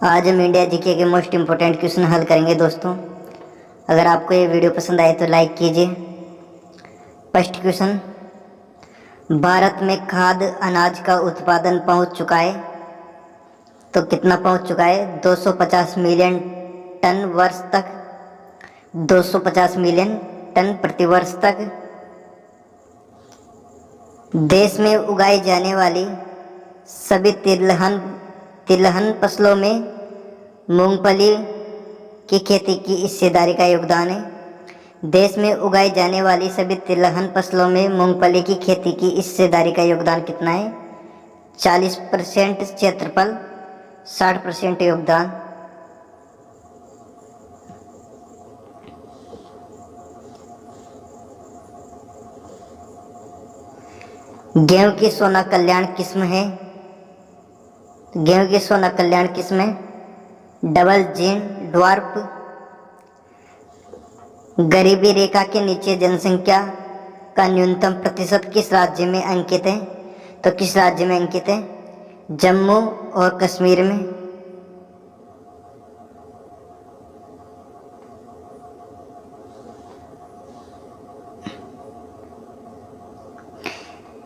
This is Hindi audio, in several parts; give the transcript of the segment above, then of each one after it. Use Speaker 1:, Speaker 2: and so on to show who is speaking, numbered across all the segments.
Speaker 1: आज हम इंडिया जीके के मोस्ट इम्पोर्टेंट क्वेश्चन हल करेंगे दोस्तों। अगर आपको ये वीडियो पसंद आए तो लाइक कीजिए। फर्स्ट क्वेश्चन, भारत में खाद्य अनाज का उत्पादन पहुंच चुका है तो कितना पहुंच चुका है? 250 मिलियन टन वर्ष तक, 250 मिलियन टन प्रति वर्ष तक। देश में उगाई जाने वाली सभी तिलहन फसलों में मूंगफली की खेती की हिस्सेदारी का योगदान है। देश में उगाई जाने वाली सभी तिलहन फसलों में मूंगफली की खेती की हिस्सेदारी का योगदान कितना है? 40% क्षेत्रफल, 60% योगदान। गेहूं की सोना कल्याण किस्म है? गेहूं की सोना कल्याण किस्म है डबल जीन ड्वार्फ। गरीबी रेखा के नीचे जनसंख्या का न्यूनतम प्रतिशत किस राज्य में अंकित है? तो किस राज्य में अंकित है? जम्मू और कश्मीर में।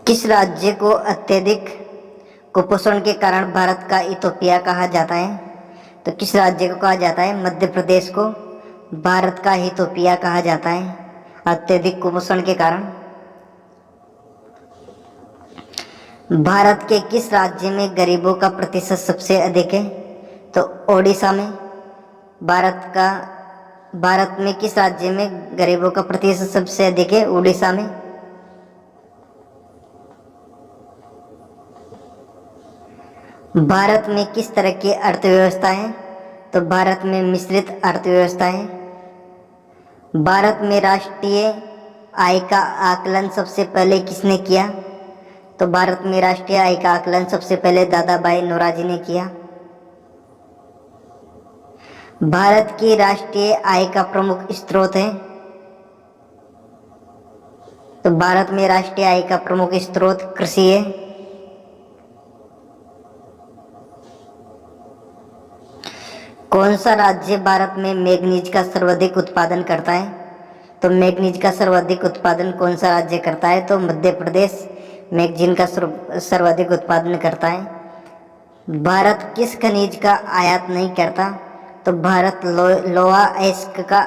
Speaker 1: किस राज्य को अत्यधिक कुपोषण के कारण भारत का इथोपिया कहा जाता है? तो किस राज्य को कहा जाता है? मध्य प्रदेश को भारत का इथोपिया कहा जाता है, अत्यधिक कुपोषण के कारण। भारत के किस राज्य में गरीबों का प्रतिशत सबसे अधिक है? तो ओडिशा में। भारत में किस राज्य में गरीबों का प्रतिशत सबसे अधिक है? ओडिशा में। भारत में किस तरह की अर्थव्यवस्था है? तो भारत में मिश्रित अर्थव्यवस्था है। भारत में राष्ट्रीय आय का आकलन सबसे पहले किसने किया? तो भारत में राष्ट्रीय आय का आकलन सबसे पहले दादा भाई नौरोजी ने किया। भारत की राष्ट्रीय आय का प्रमुख स्रोत है? तो भारत में राष्ट्रीय आय का प्रमुख स्रोत कृषि है। कौन सा राज्य भारत में मैग्नीज का सर्वाधिक उत्पादन करता है? तो मैग्नीज का सर्वाधिक उत्पादन कौन सा राज्य करता है? तो मध्य प्रदेश मैग्नीज का सर्वाधिक उत्पादन करता है। भारत किस खनिज का आयात नहीं करता? तो भारत लोहा अयस्क का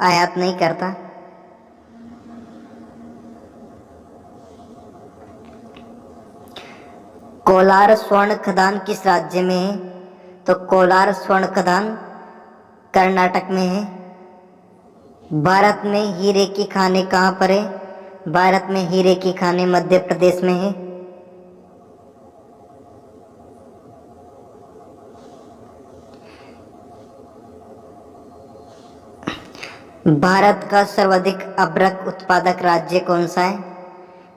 Speaker 1: आयात नहीं करता। कोलार स्वर्ण खदान किस राज्य में है? तो कोलार स्वर्ण खदान कर्नाटक में है। भारत में हीरे की खानें कहाँ पर है? भारत में हीरे की खानें मध्य प्रदेश में है। भारत का सर्वाधिक अभ्रक उत्पादक राज्य कौन सा है?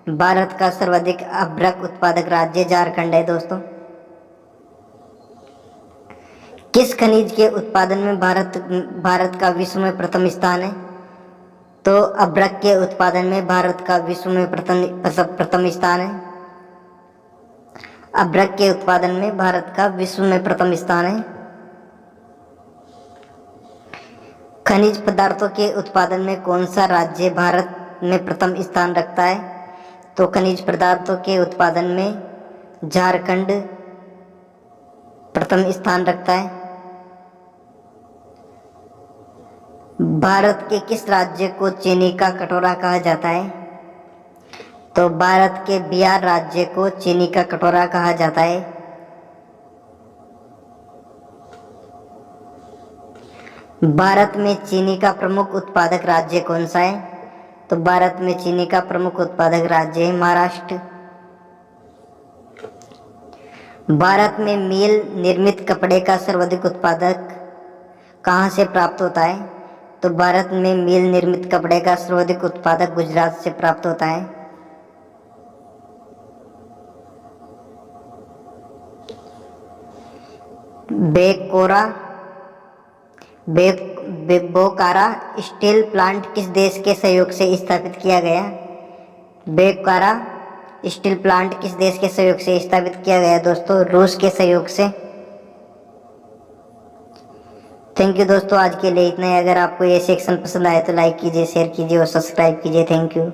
Speaker 1: भारत का सर्वाधिक अभ्रक उत्पादक राज्य झारखंड है दोस्तों। किस खनिज के उत्पादन में भारत का विश्व में प्रथम स्थान है? तो अभ्रक के उत्पादन में भारत का विश्व में प्रथम स्थान है। अभ्रक के उत्पादन में भारत का विश्व में प्रथम स्थान है। खनिज पदार्थों के उत्पादन में कौन सा राज्य भारत में प्रथम स्थान रखता है? तो खनिज पदार्थों के उत्पादन में झारखंड प्रथम स्थान रखता है। भारत के किस राज्य को चीनी का कटोरा कहा जाता है? तो भारत के बिहार राज्य को चीनी का कटोरा कहा जाता है। भारत में चीनी का प्रमुख उत्पादक राज्य कौन सा है? तो भारत में चीनी का प्रमुख उत्पादक राज्य है महाराष्ट्र। भारत में मील निर्मित कपड़े का सर्वाधिक उत्पादक कहाँ से प्राप्त होता है? तो भारत में मील निर्मित कपड़े का सर्वाधिक उत्पादक गुजरात से प्राप्त होता है। बोकारा स्टील प्लांट किस देश के सहयोग से स्थापित किया गया? बोकारा स्टील प्लांट किस देश के सहयोग से स्थापित किया गया दोस्तों? रूस के सहयोग से। थैंक यू दोस्तों, आज के लिए इतना ही। अगर आपको ये सेक्शन पसंद आए तो लाइक कीजिए, शेयर कीजिए और सब्सक्राइब कीजिए। Thank you.